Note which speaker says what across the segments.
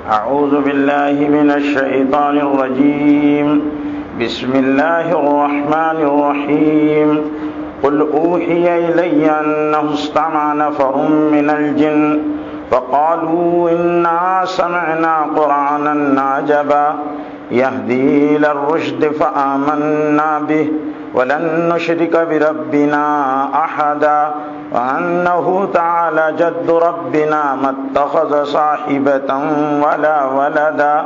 Speaker 1: أعوذ بالله من الشيطان الرجيم. بسم الله الرحمن الرحيم. قل أوحي إلي أنه استمع نفر من الجن فقالوا إنا سمعنا قرآنا عجبا يهدي إلى الرشد فآمنا به ولن نشرك بربنا أحدا وأنه تعالى جد ربنا ما اتخذ صاحبة ولا ولدا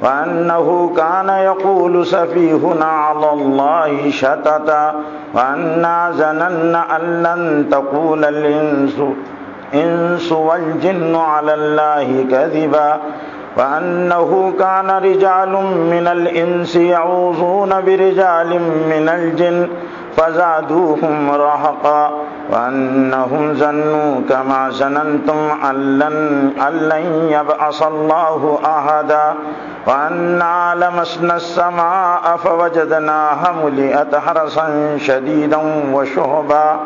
Speaker 1: وأنه كان يقول سفيهنا على الله شططا وأنا ظننا أن لن تقول الإنس والجن على الله كذبا وأنه كان رجال من الإنس يعوذون برجال من الجن فزادوهم رهقا وأنهم ظنوا كما ظننتم أن لن يبعث الله أحدا وأنا لمسنا السماء فوجدناها ملئت حرسا شديدا وشهبا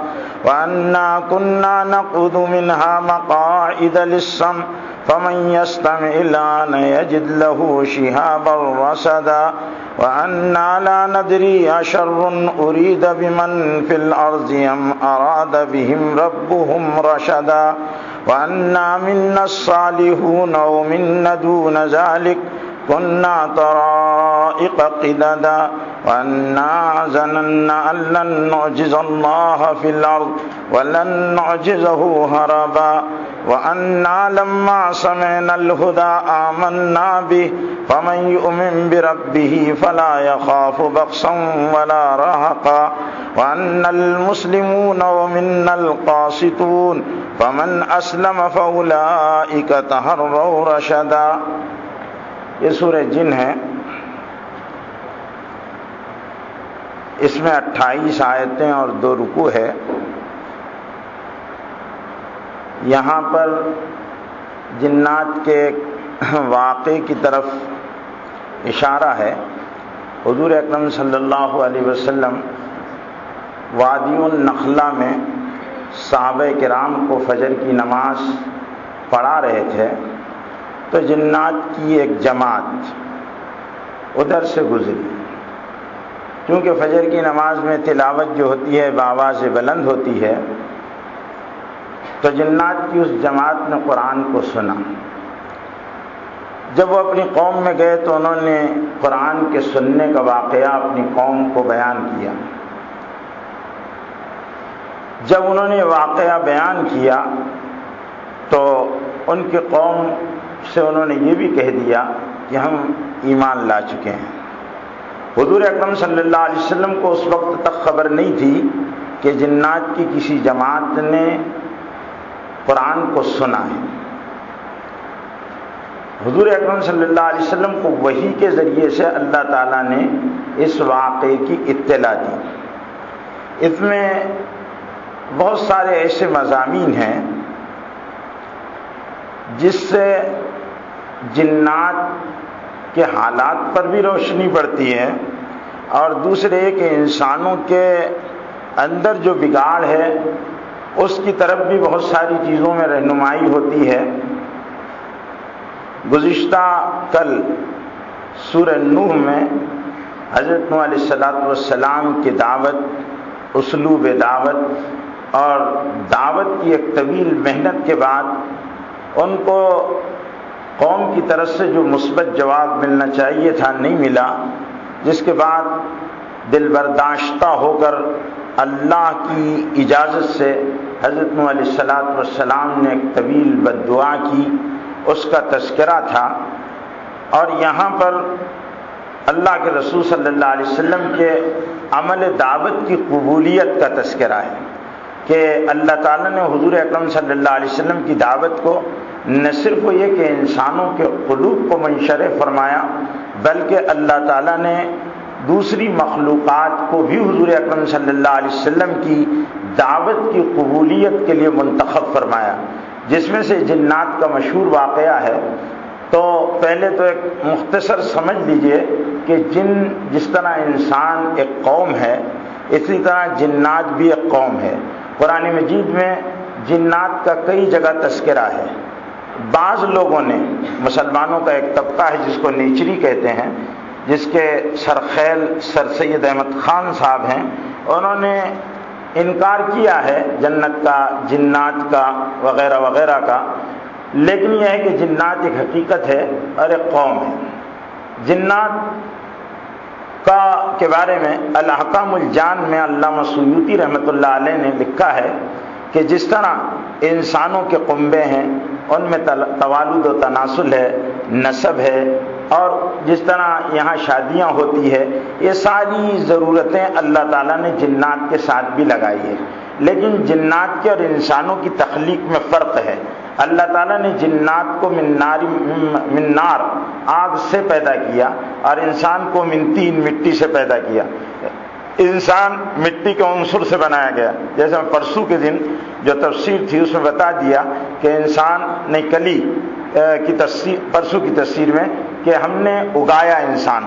Speaker 1: وأنا كنا نقعد منها مقاعد للسمع فمن يستمع الآن يجد له شهابا رصدا وأنا لا ندري أشر أريد بمن في الأرض أم أراد بهم ربهم رشدا وأنا منا الصالحون ومنا دون ذلك كنا طرائق قددا وأنا ظننا أن لن نعجز الله في الأرض ولن نعجزه هربا وأنا لما سمعنا الهدى آمنا به فمن يؤمن بربه فلا يخاف بخسا ولا رهقا وأنا المسلمون ومنا القاسطون فمن أسلم فأولئك تهروا رشدا. یہ سورہ جن ہے، اس میں 28 آیتیں اور 2 رکوع ہے. یہاں پر جنات کے واقعے کی طرف اشارہ ہے. حضور اکرم صلی اللہ علیہ وسلم وادی النخلہ میں صحابہ کرام کو فجر کی نماز پڑھا رہے تھے تو جنات کی ایک جماعت ادھر سے گزری. کیونکہ فجر کی نماز میں تلاوت جو ہوتی ہے بآواز بلند ہوتی ہے، تو جنات کی اس جماعت نے قرآن کو سنا. جب وہ اپنی قوم میں گئے تو انہوں نے قرآن کے سننے کا واقعہ اپنی قوم کو بیان کیا. جب انہوں نے واقعہ بیان کیا تو ان کی قوم سے انہوں نے یہ بھی کہہ دیا کہ ہم ایمان لا چکے ہیں. حضور اکرم صلی اللہ علیہ وسلم کو اس وقت تک خبر نہیں تھی کہ جنات کی کسی جماعت نے قرآن کو سنا ہے. حضور اکرم صلی اللہ علیہ وسلم کو وحی کے ذریعے سے اللہ تعالیٰ نے اس واقعے کی اطلاع دی. اس میں بہت سارے ایسے مضامین ہیں جس سے جنات کے حالات پر بھی روشنی پڑتی ہے، اور دوسرے کہ انسانوں کے اندر جو بگاڑ ہے اس کی طرف بھی بہت ساری چیزوں میں رہنمائی ہوتی ہے. گزشتہ کل سورہ نوح میں حضرت نوح علیہ السلام کی دعوت، اسلوب دعوت اور دعوت کی ایک طویل محنت کے بعد ان کو قوم کی طرف سے جو مثبت جواب ملنا چاہیے تھا نہیں ملا، جس کے بعد دل برداشتہ ہو کر اللہ کی اجازت سے حضرت نوح علیہ السلام نے ایک طویل بددعا کی، اس کا تذکرہ تھا. اور یہاں پر اللہ کے رسول صلی اللہ علیہ وسلم کے عمل دعوت کی قبولیت کا تذکرہ ہے کہ اللہ تعالیٰ نے حضور اکرم صلی اللہ علیہ وسلم کی دعوت کو نہ صرف یہ کہ انسانوں کے قلوب کو منشرح فرمایا، بلکہ اللہ تعالیٰ نے دوسری مخلوقات کو بھی حضور اکرم صلی اللہ علیہ وسلم کی دعوت کی قبولیت کے لیے منتخب فرمایا، جس میں سے جنات کا مشہور واقعہ ہے. تو پہلے تو ایک مختصر سمجھ لیجئے کہ جن جس طرح انسان ایک قوم ہے، اسی طرح جنات بھی ایک قوم ہے. قرآن مجید میں جنات کا کئی جگہ تذکرہ ہے. بعض لوگوں نے، مسلمانوں کا ایک طبقہ ہے جس کو نیچری کہتے ہیں، جس کے سرخیل سر سید احمد خان صاحب ہیں، انہوں نے انکار کیا ہے جنت کا، جنات کا وغیرہ وغیرہ کا، لیکن یہ ہے کہ جنات ایک حقیقت ہے اور ایک قوم ہے۔ جنات کے بارے میں الاحکام الجان میں علامہ سیوطی رحمۃ اللہ علیہ نے لکھا ہے کہ جس طرح انسانوں کے کنبے ہیں، ان میں توالد و تناسل ہے، نسب ہے، اور جس طرح یہاں شادیاں ہوتی ہے، یہ ساری ضرورتیں اللہ تعالیٰ نے جنات کے ساتھ بھی لگائی ہے۔ لیکن جنات کے اور انسانوں کی تخلیق میں فرق ہے۔ اللہ تعالیٰ نے جنات کو من نار، آگ سے پیدا کیا، اور انسان کو من طین، مٹی سے پیدا کیا۔ انسان مٹی کے عنصر سے بنایا گیا، جیسے میں پرسوں کے دن جو تفسیر تھی اس میں بتا دیا کہ انسان نے کلی کی تفسیر، پرسوں کی تفسیر میں، کہ ہم نے اگایا انسان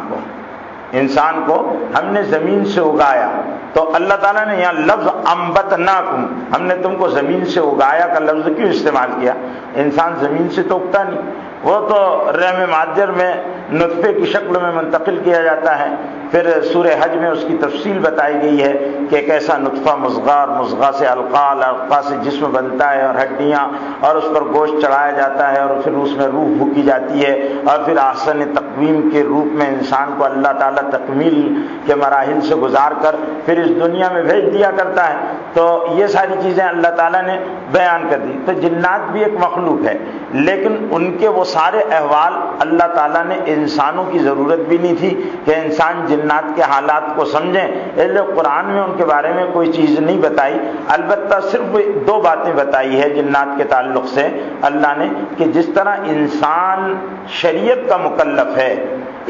Speaker 1: کو ہم نے زمین سے اگایا۔ تو اللہ تعالیٰ نے یہاں لفظ انبتناکم، ہم نے تم کو زمین سے اگایا کا لفظ کیوں استعمال کیا؟ انسان زمین سے تو اگتا نہیں، وہ تو رحم مادر میں نطفے کی شکل میں منتقل کیا جاتا ہے۔ پھر سورہ حج میں اس کی تفصیل بتائی گئی ہے کہ ایک ایسا نطفہ مضغہ، اور مضغہ سے علقہ، علقہ سے جسم بنتا ہے اور ہڈیاں، اور اس پر گوشت چڑھایا جاتا ہے، اور پھر اس میں روح پھونکی جاتی ہے، اور پھر احسن تقویم کے روپ میں انسان کو اللہ تعالیٰ تکمیل کے مراحل سے گزار کر پھر اس دنیا میں بھیج دیا کرتا ہے۔ تو یہ ساری چیزیں اللہ تعالیٰ نے بیان کر دی۔ تو جنات بھی ایک مخلوق ہے، لیکن ان کے وہ سارے احوال اللہ تعالیٰ نے انسانوں کی ضرورت بھی نہیں تھی کہ انسان جنات کے حالات کو سمجھیں، اس لیے قرآن میں ان کے بارے میں کوئی چیز نہیں بتائی۔ البتہ صرف دو باتیں بتائی ہے جنات کے تعلق سے اللہ نے، کہ جس طرح انسان شریعت کا مکلف ہے،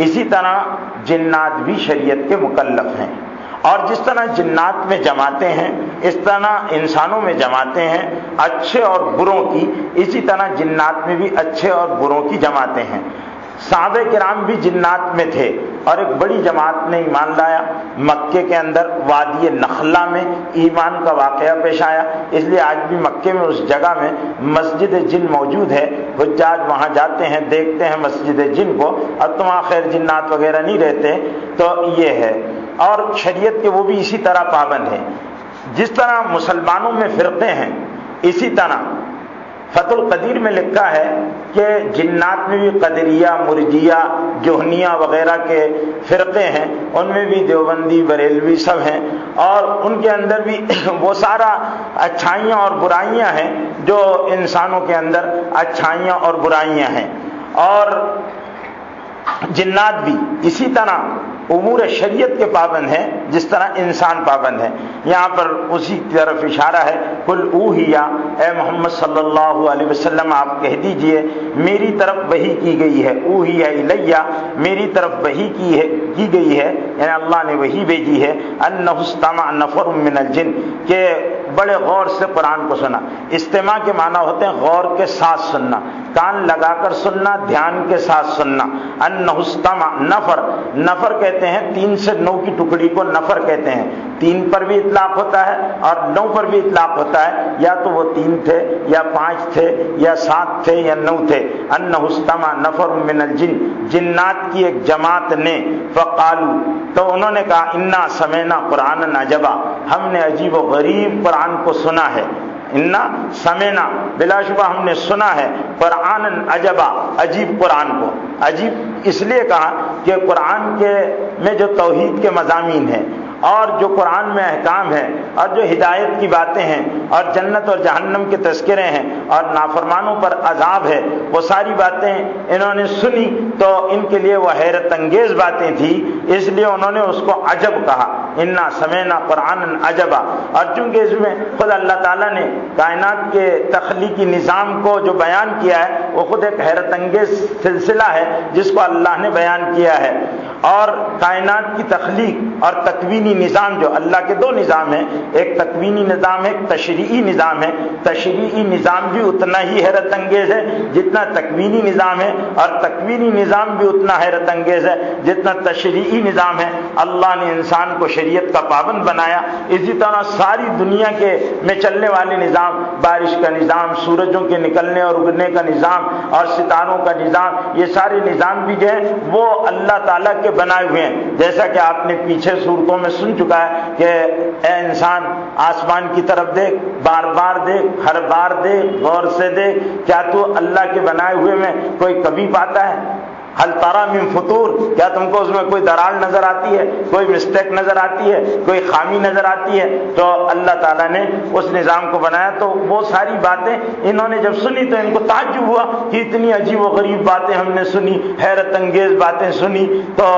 Speaker 1: اسی طرح جنات بھی شریعت کے مکلف ہیں، اور جس طرح جنات میں جماعتیں ہیں، اس طرح انسانوں میں جماعتیں ہیں اچھے اور بروں کی، اسی طرح جنات میں بھی اچھے اور بروں کی جماعتیں ہیں۔ صحابہ کرام بھی جنات میں تھے، اور ایک بڑی جماعت نے ایمان لایا۔ مکے کے اندر وادی نخلا میں ایمان کا واقعہ پیش آیا، اس لیے آج بھی مکے میں اس جگہ میں مسجد جن موجود ہے، حجاج وہاں جاتے ہیں، دیکھتے ہیں مسجد جن کو، اور تو وہاں خیر جنات وغیرہ نہیں رہتے۔ تو یہ ہے، اور شریعت کے وہ بھی اسی طرح پابند ہیں۔ جس طرح مسلمانوں میں فرقے ہیں، اسی طرح فتح القدیر میں لکھا ہے کہ جنات میں بھی قدریہ، مرجیہ، جوہنیہ وغیرہ کے فرقے ہیں، ان میں بھی دیوبندی، بریلوی سب ہیں، اور ان کے اندر بھی وہ سارا اچھائیاں اور برائیاں ہیں جو انسانوں کے اندر اچھائیاں اور برائیاں ہیں۔ اور جنات بھی اسی طرح امور شریعت کے پابند ہیں جس طرح انسان پابند ہیں۔ یہاں پر اسی طرف اشارہ ہے، قل اوحیا، اے محمد صلی اللہ علیہ وسلم آپ کہہ دیجئے میری طرف وحی کی گئی ہے، اوحیا الیہ، میری طرف وحی کی گئی ہے، یعنی اللہ نے وحی بھیجی ہے، انہ استمع نفر من الجن، کہ بڑے غور سے قرآن کو سنا۔ استماع کے معنی ہوتے ہیں غور کے ساتھ سننا، کان لگا کر سننا، دھیان کے ساتھ سننا۔ انہ استمع، نفر کہتے ہیں 3 سے 9 کی ٹکڑی کو نفر کہتے ہیں۔ 3 پر بھی اطلاق ہوتا ہے اور 9 پر بھی اطلاق ہوتا ہے، یا تو وہ 3 تھے یا 5 تھے یا 7 تھے یا 9 تھے۔ انہ استمع نفر من الجن، جنات کی ایک جماعت نے، فقالو، تو انہوں نے کہا، انا سمعنا قرآنا عجبا، ہم نے عجیب و غریب قرآن کو سنا ہے۔ انا سمعنا، بلا شبہ ہم نے سنا ہے، قرآن عجبا، عجیب قرآن کو۔ عجیب اس لیے کہا کہ قرآن کے میں جو توحید کے مضامین ہیں، اور جو قرآن میں احکام ہیں، اور جو ہدایت کی باتیں ہیں، اور جنت اور جہنم کے تذکرے ہیں، اور نافرمانوں پر عذاب ہے، وہ ساری باتیں انہوں نے سنی تو ان کے لیے وہ حیرت انگیز باتیں تھی، اس لیے انہوں نے اس کو عجب کہا، انا سمعنا قرآنا عجبا۔ اور چونکہ اس میں خود اللہ تعالیٰ نے کائنات کے تخلیقی نظام کو جو بیان کیا ہے، وہ خود ایک حیرت انگیز سلسلہ ہے جس کو اللہ نے بیان کیا ہے۔ اور کائنات کی تخلیق اور تکوینی نظام، جو اللہ کے 2 نظام ہیں، ایک تکوینی نظام ہے، ایک تشریعی نظام ہے۔ تشریعی نظام بھی اتنا ہی حیرت انگیز ہے جتنا تکوینی نظام ہے، اور تکوینی نظام بھی اتنا حیرت انگیز ہے جتنا تشریعی نظام ہے۔ اللہ نے انسان کو شریعت شریعت کا پابند بنایا، اسی طرح ساری دنیا کے میں چلنے والے نظام، بارش کا نظام، سورجوں کے نکلنے اور اگنے کا نظام اور ستاروں کا نظام، یہ سارے نظام بھی جو ہیں وہ اللہ تعالیٰ کے بنائے ہوئے ہیں۔ جیسا کہ آپ نے پیچھے صورتوں میں سن چکا ہے کہ اے انسان آسمان کی طرف دیکھ، بار بار دیکھ، ہر بار دیکھ، غور سے دیکھ، کیا تو اللہ کے بنائے ہوئے میں کوئی کمی پاتا ہے؟ حل ترى من فطور، کیا تم کو اس میں کوئی دراڑ نظر آتی ہے، کوئی مسٹیک نظر آتی ہے، کوئی خامی نظر آتی ہے؟ تو اللہ تعالیٰ نے اس نظام کو بنایا۔ تو وہ ساری باتیں انہوں نے جب سنی تو ان کو تعجب ہوا کہ اتنی عجیب و غریب باتیں ہم نے سنی، حیرت انگیز باتیں سنی، تو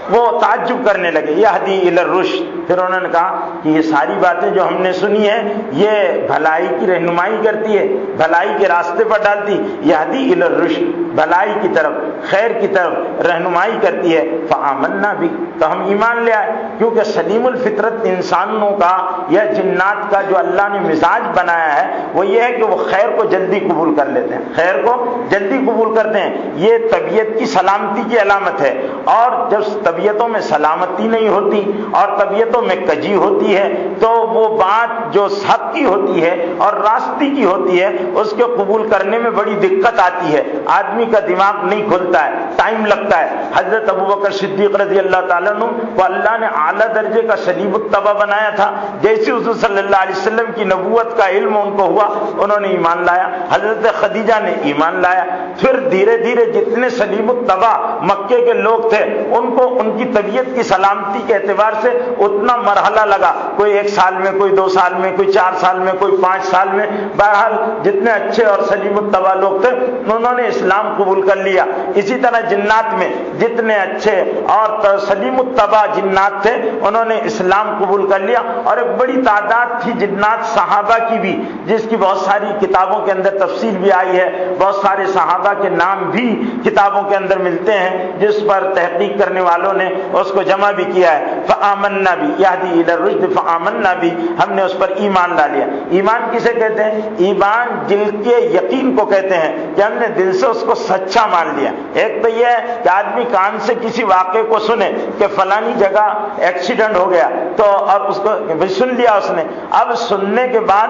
Speaker 1: وہ تعجب کرنے لگے۔ یہدی الی الرشد، پھر انہوں نے کہا کہ یہ ساری باتیں جو ہم نے سنی ہیں یہ بھلائی کی رہنمائی کرتی ہے، بھلائی کے راستے پر ڈالتی، یہدی الی الرشد، بھلائی کی طرف، خیر کی طرف رہنمائی کرتی ہے۔ فآمنا بھی، تو ہم ایمان لے آئے، کیونکہ سلیم الفطرت انسانوں کا یا جنات کا جو اللہ نے مزاج بنایا ہے وہ یہ ہے کہ وہ خیر کو جلدی قبول کر لیتے ہیں، خیر کو جلدی قبول کرتے ہیں۔ یہ طبیعت کی سلامتی کی علامت ہے، اور جب طبیعتوں میں سلامتی نہیں ہوتی اور طبیعتوں میں کجی ہوتی ہے تو وہ بات جو حق کی ہوتی ہے اور راستے کی ہوتی ہے اس کے قبول کرنے میں بڑی دقت آتی ہے، آدمی کا دماغ نہیں کھلتا ہے، ٹائم لگتا ہے۔ حضرت ابوبکر صدیق رضی اللہ تعالیٰ عنہ کو اللہ نے اعلیٰ درجے کا سلیب الطبع بنایا تھا، جیسے حضور صلی اللہ علیہ وسلم کی نبوت کا علم ان کو ہوا انہوں نے ایمان لایا، حضرت خدیجہ نے ایمان لایا، پھر دھیرے دھیرے جتنے سلیب الطبع مکے کے لوگ تھے ان کو ان کی طبیعت کی سلامتی کے اعتبار سے اتنا مرحلہ لگا، کوئی 1 سال میں، کوئی 2 سال میں، کوئی 4 سال میں، کوئی 5 سال میں، بہرحال جتنے اچھے اور سلیم الطبع لوگ تھے انہوں نے اسلام قبول کر لیا۔ اسی طرح جنات میں جتنے اچھے اور سلیم الطبع جنات تھے انہوں نے اسلام قبول کر لیا، اور ایک بڑی تعداد تھی جنات صحابہ کی بھی، جس کی بہت ساری کتابوں کے اندر تفصیل بھی آئی ہے، بہت سارے صحابہ کے نام بھی کتابوں کے اندر ملتے ہیں جس پر تحقیق کرنے والوں نے اس کو جمع بھی کیا ہے۔ فآمنا بھی، یہدی الی الرشد، فآمنا بھی، ہم نے اس پر ایمان لا لیا۔ ایمان کسے کہتے ہیں؟ ایمان دل کے یقین کو کہتے ہیں کہ ہم نے دل سے اس کو سچا مان لیا۔ ایک تو یہ ہے کہ آدمی کان سے کسی واقعے کو سنے کہ فلانی جگہ ایکسیڈنٹ ہو گیا تو اب اس کو سن لیا اس نے، اب سننے کے بعد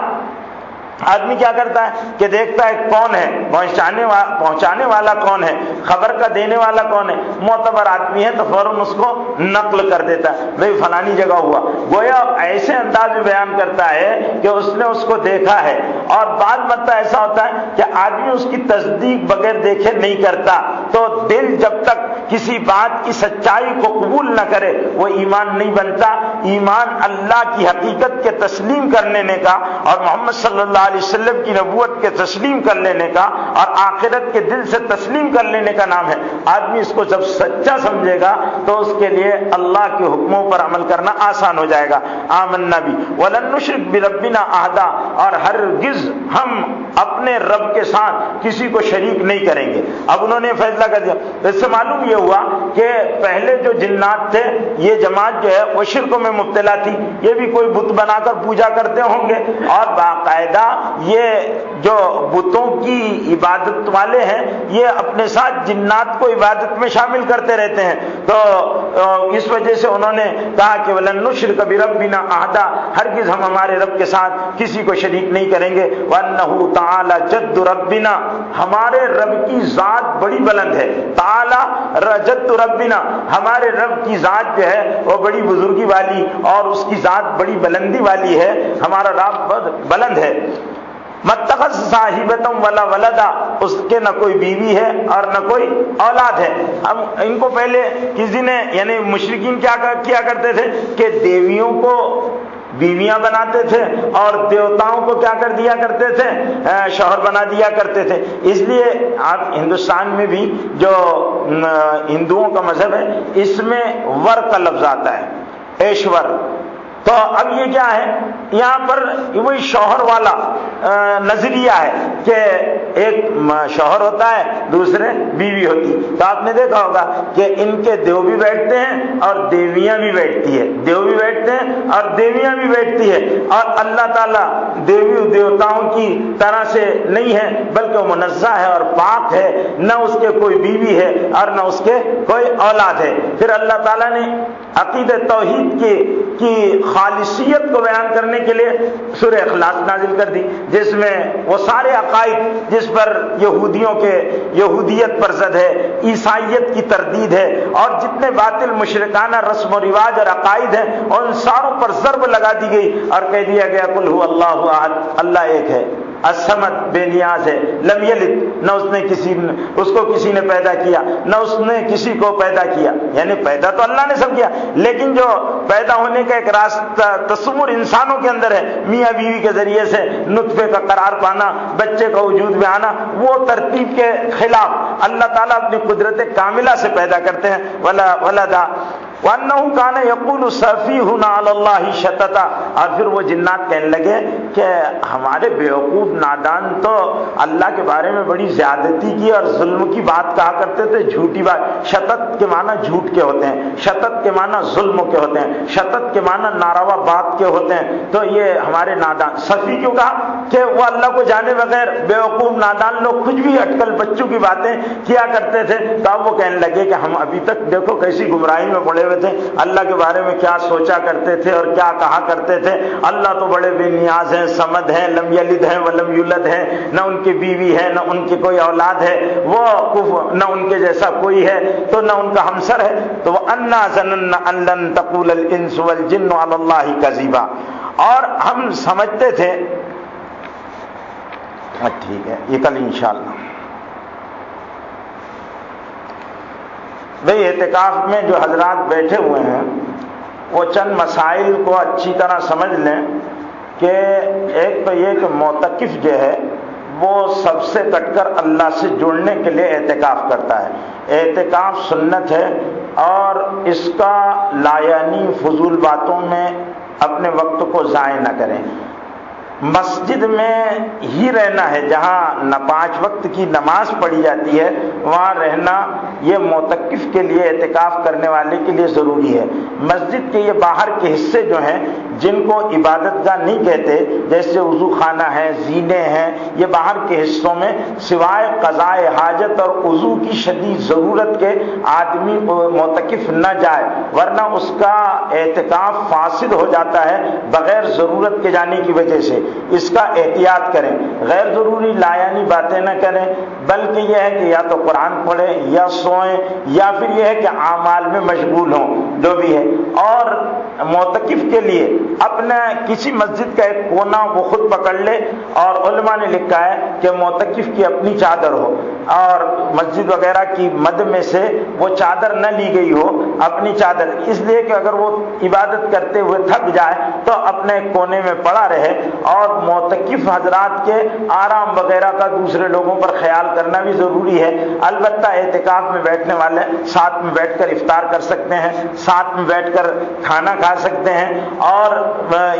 Speaker 1: آدمی کیا کرتا ہے کہ دیکھتا ہے کون ہے پہنچانے والا کون ہے، خبر کا دینے والا کون ہے، معتبر آدمی ہے تو فوراً اس کو نقل کر دیتا ہے، بھئی فلانی جگہ ہوا، گویا ایسے انداز میں بیان کرتا ہے کہ اس نے اس کو دیکھا ہے۔ اور بعض مرتبہ ایسا ہوتا ہے کہ آدمی اس کی تصدیق بغیر دیکھے نہیں کرتا، تو دل جب تک کسی بات کی سچائی کو قبول نہ کرے وہ ایمان نہیں بنتا۔ ایمان اللہ کی حقیقت کے تسلیم کر لینے کا اور محمد صلی اللہ علیہ وسلم کی نبوت کے تسلیم کر لینے کا اور آخرت کے دل سے تسلیم کر لینے کا نام ہے۔ آدمی اس کو جب سچا سمجھے گا تو اس کے لیے اللہ کے حکموں پر عمل کرنا آسان ہو جائے گا۔ آمنا بھی ولن نشرک بربنا احدا، اور ہرگز ہم اپنے رب کے ساتھ کسی کو شریک نہیں کریں گے۔ اب انہوں نے فیصلہ کر دیا۔ اس سے معلوم یہ ہوا کہ پہلے جو جنات تھے یہ جماعت جو ہے وہ شرک میں مبتلا تھی، یہ بھی کوئی بت بنا کر پوجا کرتے ہوں گے، اور باقاعدہ یہ جو بتوں کی عبادت والے ہیں یہ اپنے ساتھ جنات کو عبادت میں شامل کرتے رہتے ہیں۔ تو اس وجہ سے انہوں نے کہا کہ وَلَن نُشْرِكَ بِرَبِّنَا أَحَدًا، ہرگز ہم ہمارے رب کے ساتھ کسی کو شریک نہیں کریں گے۔ وَأَنَّهُ تَعَالَى جَدُّ رَبِّنَا، ہمارے رب کی ذات بڑی بلند ہے۔ تعالی جد ربنا، ہمارے رب کی ذات جو ہے وہ بڑی بزرگی والی اور اس کی ذات بڑی بلندی والی ہے، ہمارا رب بلند ہے۔ متخذ صاحبتم ولا ولدا، اس کے نہ کوئی بیوی ہے اور نہ کوئی اولاد ہے۔ ہم ان کو پہلے کسی نے یعنی مشرکین کیا کرتے تھے کہ دیویوں کو بیویاں بناتے تھے اور دیوتاؤں کو کیا کر دیا کرتے تھے، شوہر بنا دیا کرتے تھے۔ اس لیے آپ ہندوستان میں بھی جو ہندوؤں کا مذہب ہے اس میں ور کا لفظ آتا ہے، ایشور، تو اب یہ کیا ہے، یہاں پر وہی شوہر والا نظریہ ہے کہ ایک شوہر ہوتا ہے، دوسرے بیوی ہوتی. تو آپ نے دیکھا ہوگا کہ ان کے دیو بھی بیٹھتے ہیں اور دیویاں بھی بیٹھتی ہے، دیو بھی بیٹھتے ہیں اور دیویاں بھی بیٹھتی ہے. اور اللہ تعالیٰ دیوی دیوتاؤں کی طرح سے نہیں ہے، بلکہ وہ منزہ ہے اور پاک ہے، نہ اس کے کوئی بیوی ہے اور نہ اس کے کوئی اولاد ہے. پھر اللہ تعالیٰ نے عقیدہ توحید کی خالصیت کو بیان کرنے کے لیے سورہ اخلاص نازل کر دی، جس میں وہ سارے عقائد جس پر یہودیوں کے یہودیت پر زد ہے، عیسائیت کی تردید ہے، اور جتنے باطل مشرکانہ رسم و رواج اور عقائد ہیں ان ساروں پر ضرب لگا دی گئی اور کہہ دیا گیا قل هو اللہ احد، اللہ ایک ہے، الصمد بے نیاز ہے، لم یلد، نہ اس کو کسی نے پیدا کیا، نہ اس نے کسی کو پیدا کیا. یعنی پیدا تو اللہ نے سب کیا، لیکن جو پیدا ہونے کا ایک راستہ تصور انسانوں کے اندر ہے، میاں بیوی کے ذریعے سے نطفے کا قرار پانا، بچے کا وجود میں آنا، وہ ترتیب کے خلاف اللہ تعالیٰ اپنی قدرت کاملہ سے پیدا کرتے ہیں. ولدا وَأَنَّهُ كَانَ يَقُولُ سَفِيهٌ عَلَى اللَّهِ شَطَطًا. اور پھر وہ جنات کہنے لگے کہ ہمارے بیوقوف نادان تو اللہ کے بارے میں بڑی زیادتی کی اور ظلم کی بات کہا کرتے تھے، جھوٹی بات. شطط کے معنی جھوٹ کے ہوتے ہیں، شطط کے معنی ظلم کے ہوتے ہیں، شطط کے معنی ناروا بات کے ہوتے ہیں. تو یہ ہمارے نادان صفی کیوں کہا کہ وہ اللہ کو جانے بغیر بیوقوف نادان لوگ کچھ بھی اٹکل بچوں کی باتیں کیا کرتے تھے. تو اب وہ کہنے لگے کہ ہم ابھی تک دیکھو کیسی گمراہی میں پڑے ہوئے تھے، اللہ کے بارے میں کیا سوچا کرتے تھے اور کیا کہا کرتے تھے. اللہ تو بڑے بے نیاز ہیں، صمد ہیں، لم یلد ہیں ولم یولد ہیں، نہ ان کی بیوی ہے نہ ان کی کوئی اولاد ہے، وہ نہ ان کے جیسا کوئی ہے تو نہ ان کا ہمسر ہے. تو وَأَنَّا ظَنَنَّا أَن لَّن تَقُولَ الْإِنسُ وَالْجِنُّ عَلَى اللَّهِ كَذِبًا. اور ہم سمجھتے تھے، ٹھیک ہے یہ کل انشاءاللہ. بھئی اعتکاف میں جو حضرات بیٹھے ہوئے ہیں وہ چند مسائل کو اچھی طرح سمجھ لیں کہ ایک تو یہ کہ معتکف جو ہے وہ سب سے کٹ کر اللہ سے جڑنے کے لیے اعتکاف کرتا ہے. اعتکاف سنت ہے اور اس کا لایعنی فضول باتوں میں اپنے وقت کو ضائع نہ کریں. مسجد میں ہی رہنا ہے، جہاں نہ 5 وقت کی نماز پڑھی جاتی ہے وہاں رہنا یہ معتکف کے لیے، اعتکاف کرنے والے کے لیے ضروری ہے. مسجد کے یہ باہر کے حصے جو ہیں جن کو عبادت گاہ نہیں کہتے، جیسے وضو خانہ ہے، زینے ہیں، یہ باہر کے حصوں میں سوائے قضاء حاجت اور وضو کی شدید ضرورت کے آدمی معتکف نہ جائے، ورنہ اس کا اعتکاف فاسد ہو جاتا ہے بغیر ضرورت کے جانے کی وجہ سے. اس کا احتیاط کریں، غیر ضروری لایعنی باتیں نہ کریں، بلکہ یہ ہے کہ یا تو قرآن پڑھیں یا سوئیں یا پھر یہ ہے کہ اعمال میں مشغول ہوں، جو بھی ہے. اور معتکف کے لیے اپنا کسی مسجد کا ایک کونا وہ خود پکڑ لے، اور علماء نے لکھا ہے کہ معتکف کی اپنی چادر ہو اور مسجد وغیرہ کی مد میں سے وہ چادر نہ لی گئی ہو، اپنی چادر، اس لیے کہ اگر وہ عبادت کرتے ہوئے تھک جائے تو اپنے کونے میں پڑا رہے. اور معتکف حضرات کے آرام وغیرہ کا دوسرے لوگوں پر خیال کرنا بھی ضروری ہے. البتہ اعتکاف میں بیٹھنے والے ساتھ میں بیٹھ کر افطار کر سکتے ہیں، ساتھ میں بیٹھ کر کھانا کھا سکتے ہیں، اور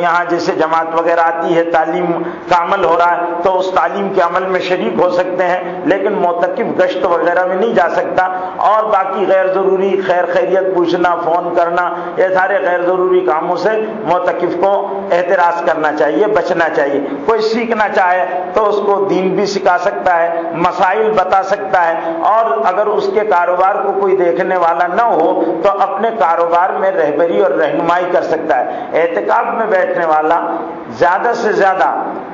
Speaker 1: یہاں جیسے جماعت وغیرہ آتی ہے، تعلیم کا عمل ہو رہا ہے تو اس تعلیم کے عمل میں شریک ہو سکتے ہیں، لیکن معتکف گشت وغیرہ میں نہیں جا سکتا. اور باقی غیر ضروری خیر خیریت پوچھنا، فون کرنا، یہ سارے غیر ضروری کاموں سے معتکف کو احتراز کرنا چاہیے، بچنا چاہیے. کوئی سیکھنا چاہے تو اس کو دین بھی سکھا سکتا ہے، مسائل بتا سکتا ہے، اور اگر اس کے کاروبار کو کوئی دیکھنے والا نہ ہو تو اپنے کاروبار میں رہبری اور رہنمائی کر سکتا ہے. اعتکاف میں بیٹھنے والا زیادہ سے زیادہ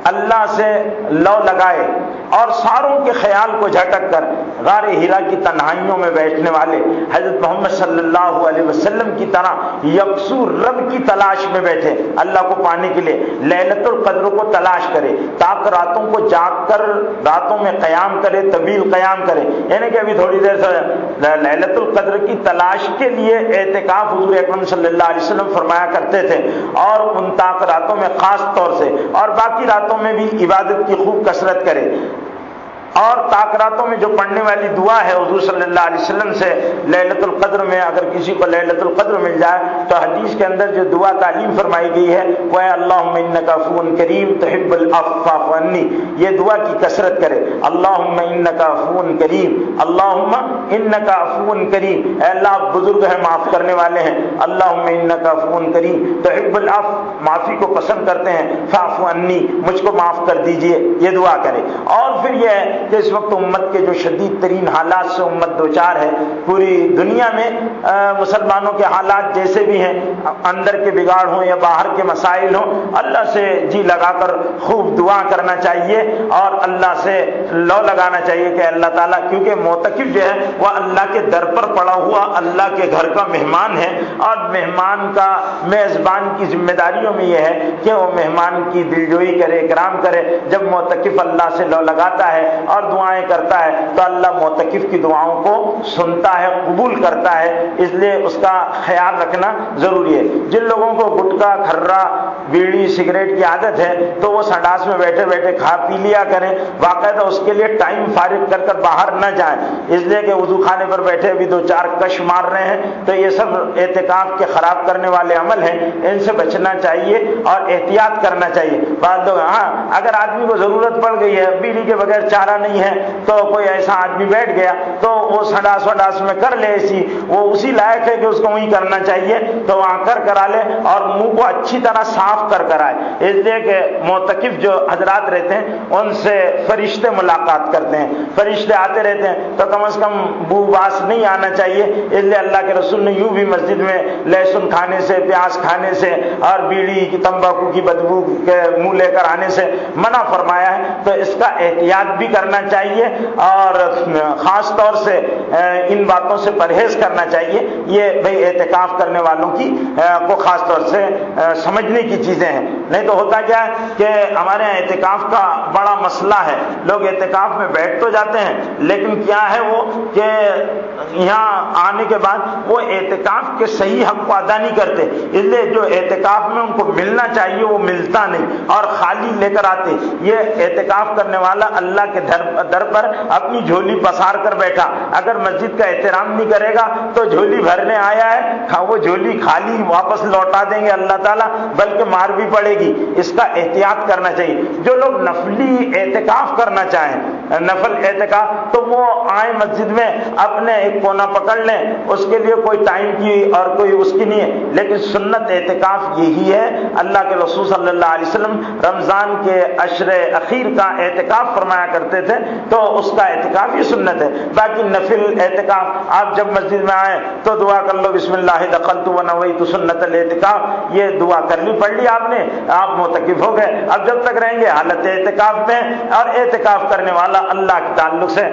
Speaker 1: اللہ سے لو لگائے اور ساروں کے خیال کو جھٹک کر غار ہرا کی تنہائیوں میں بیٹھنے والے حضرت محمد صلی اللہ علیہ وسلم کی طرح یکسو رب کی تلاش میں بیٹھے، اللہ کو پانے کے لیے لیلۃ القدر کو تلاش کرے، تاکہ راتوں کو جاگ کر راتوں میں قیام کرے، طویل قیام کرے. یعنی کہ ابھی تھوڑی دیر سے لیلۃ القدر کی تلاش کے لیے اعتکاف حضور اکرم صلی اللہ علیہ وسلم فرمایا کرتے تھے، اور ان تاک راتوں میں خاص طور سے، اور باقی راتوں میں بھی عبادت کی خوب کثرت کرے. اور تاکراتوں میں جو پڑھنے والی دعا ہے حضور صلی اللہ علیہ وسلم سے لیلۃ القدر میں اگر کسی کو لیلۃ القدر مل جائے تو حدیث کے اندر جو دعا تعلیم فرمائی گئی ہے وہ ہے اللہم انک عفو کریم تحب العفو فاعف عنی. یہ دعا کی کثرت کرے. اللہم انک عفو کریم، اللہم انک عفو کریم، اے اللہ آپ بزرگ ہیں معاف کرنے والے ہیں. اللہم انک عفو کریم تحب العفو، معافی کو پسند کرتے ہیں. فاعف عنی، مجھ کو معاف کر دیجئے، یہ دعا کرے. اور پھر یہ ہے کہ اس وقت امت کے جو شدید ترین حالات سے امت دوچار ہے، پوری دنیا میں مسلمانوں کے حالات جیسے بھی ہیں، اندر کے بگاڑ ہوں یا باہر کے مسائل ہوں، اللہ سے جی لگا کر خوب دعا کرنا چاہیے اور اللہ سے لو لگانا چاہیے کہ اللہ تعالیٰ، کیونکہ معتکف جو ہے وہ اللہ کے در پر پڑا ہوا اللہ کے گھر کا مہمان ہے، اور مہمان کا میزبان کی ذمہ داریوں میں یہ ہے کہ وہ مہمان کی دلجوئی کرے، اکرام کرے. جب معتکف اللہ سے لو لگاتا ہے اور دعائیں کرتا ہے تو اللہ معتکف کی دعاؤں کو سنتا ہے، قبول کرتا ہے. اس لیے اس کا خیال رکھنا ضروری ہے. جن لوگوں کو گٹکا، کھرا، بیڑی، سگریٹ کی عادت ہے تو وہ سنڈاس میں بیٹھے بیٹھے کھا پی لیا کریں، باقاعدہ اس کے لیے ٹائم فارغ کر کر باہر نہ جائیں. اس لیے کہ وضو خانے پر بیٹھے بھی دو چار کش مار رہے ہیں تو یہ سب اعتکاف کے خراب کرنے والے عمل ہیں، ان سے بچنا چاہیے اور احتیاط کرنا چاہیے. بعض لوگ اگر آدمی کو ضرورت پڑ گئی ہے، بیڑی کے بغیر چارہ نہیں ہے، تو کوئی ایسا آدمی بیٹھ گیا تو وہ سنڈاس وڈاس میں کر لے، وہ اسی لائق ہے کہ اس کو وہی کرنا چاہیے تو وہاں کرا لے اور منہ کو اچھی طرح صاف کر آئے. اس لیے کہ معتکف جو حضرات رہتے ہیں ان سے فرشتے ملاقات کرتے ہیں، فرشتے آتے رہتے ہیں تو کم از کم بو باس نہیں آنا چاہیے. اس لیے اللہ کے رسول نے یوں بھی مسجد میں لہسن کھانے سے، پیاز کھانے سے اور بیڑی کی، تمباکو کی بدبو کے منہ لے کر آنے سے منع فرمایا ہے. تو اس کا احتیاط بھی کرنا چاہیے اور خاص طور سے ان باتوں سے پرہیز کرنا چاہیے. یہ بھئی اعتکاف کرنے والوں کی کو خاص طور سے سمجھنے کی چیزیں ہیں. نہیں تو ہوتا کیا ہے کہ ہمارے یہاں اعتکاف کا بڑا مسئلہ ہے. لوگ اعتکاف میں بیٹھ تو جاتے ہیں لیکن کیا ہے وہ کہ یہاں آنے کے بعد وہ اعتکاف کے صحیح حق کو ادا نہیں کرتے. اس لیے جو اعتکاف میں ان کو ملنا چاہیے وہ ملتا نہیں اور خالی لے کر آتے. یہ اعتکاف کرنے والا اللہ کے در پر اپنی جھولی پسار کر بیٹھا، اگر مسجد کا احترام نہیں کرے گا تو جھولی بھرنے آیا ہے، وہ جھولی خالی واپس لوٹا دیں گے اللہ تعالیٰ، بلکہ مار بھی پڑے گی. اس کا احتیاط کرنا چاہیے. جو لوگ نفلی اعتکاف کرنا چاہیں، نفل اعتکاف، تو وہ آئیں مسجد میں، اپنے ایک کونا پکڑ لیں. اس کے لیے کوئی ٹائم کی اور کوئی اس کی نہیں ہے، لیکن سنت اعتکاف یہی ہے. اللہ کے رسول صلی اللہ علیہ وسلم رمضان کے عشر اخیر کا اعتکاف فرمایا کرتے تھے تو اس کا اعتکاف یہ سنت ہے. باقی نفل اعتکاف آپ جب مسجد میں آئیں تو دعا کر لو، بسم اللہ دخلت ونویت سنت الاعتکاف، یہ دعا کر لی، پڑھ لی آپ نے، آپ معتکف ہو گئے. اب جب تک رہیں گے حالت اعتکاف میں، اور اعتکاف کرنے والا اللہ کے تعلق سے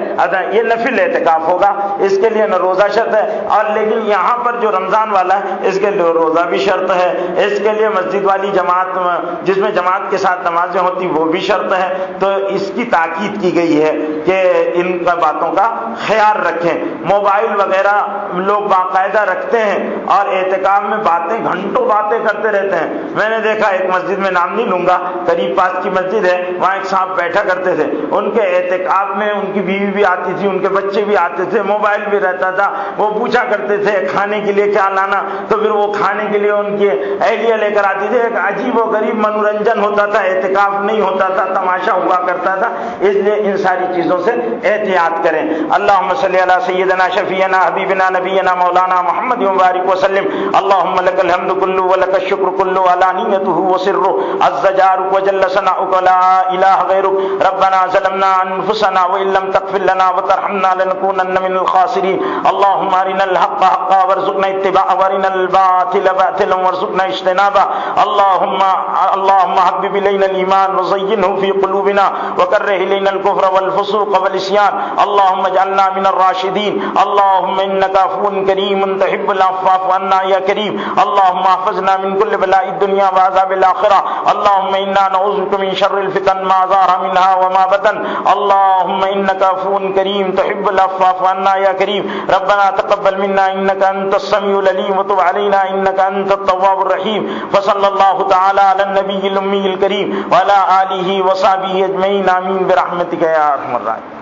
Speaker 1: یہ نفل اعتکاف ہوگا. اس کے لیے نہ روزہ شرط ہے، اور لیکن یہاں پر جو رمضان والا ہے اس کے لیے روزہ بھی شرط ہے. اس کے لیے مسجد والی جماعت جس میں جماعت کے ساتھ نمازیں ہوتی وہ بھی شرط ہے. تو اس کی تاکید کی گئی ہے کہ ان کا باتوں کا خیال رکھیں. موبائل وغیرہ لوگ باقاعدہ رکھتے ہیں اور اعتکاف میں باتیں، گھنٹوں باتیں کرتے رہتے ہیں. میں نے دیکھا ایک مسجد میں، نام نہیں لوں گا، قریب پاس کی مسجد ہے، وہاں ایک صاحب بیٹھا کرتے تھے. ان کے اعتکاف میں ان کی بیوی بھی آتی تھی، ان کے بچے بھی آتے تھے، موبائل بھی رہتا تھا. وہ پوچھا کرتے تھے کھانے کے لیے کیا لانا، تو پھر وہ کھانے کے لیے ان کی اہلیہ لے کر آتی تھی. ایک عجیب و غریب منورنجن ہوتا تھا، اعتکاف نہیں ہوتا تھا، تماشا ہوا کرتا تھا. اس لیے ان ساری چیزوں سے احتیاط کریں. اللہم صلی علی سیدنا شفیعنا حبیبنا نبینا مولانا محمد وبارک وسلم. اللہم لک الحمد کلو ولک الشکر کلو علانیتہ وسرہ عز جارک وجل ثناؤک لا الہ غیرک. ربنا ظلمنا انفسنا وان لم تغفر لنا وترحمنا لنکونن من الخاسرین. اللہم ارنا الحق حقا وارزقنا اتباعہ وارنا الباطل باطلا وارزقنا اجتنابہ. اللہم حبب الینا الایمان وزینہ فی قلوبنا وکرہ الینا الکفر والفسوق والعصیان. اللہم اجعلنا من الراشدین. اللہم انک عفو کریم تحب العفو فاعف عنا یا کریم. اللہم احفظنا من کل بلاء الدنیا وعذاب الآخرہ. اللہم انا نعوذ بک من شر الفتن ما ظہر منها وما بطن. اللہم انک عفو کریم تحب العفو فاعف عنا یا کریم. ربنا تقبل منا انک انت السمیع العلیم وتب علینا انک انت التواب الرحیم. فصلی اللہ تعالی علی النبی الامی الکریم وعلی آلہ وصحبہ اجمعین. آمین برحمتک یا ارحم الراحمین.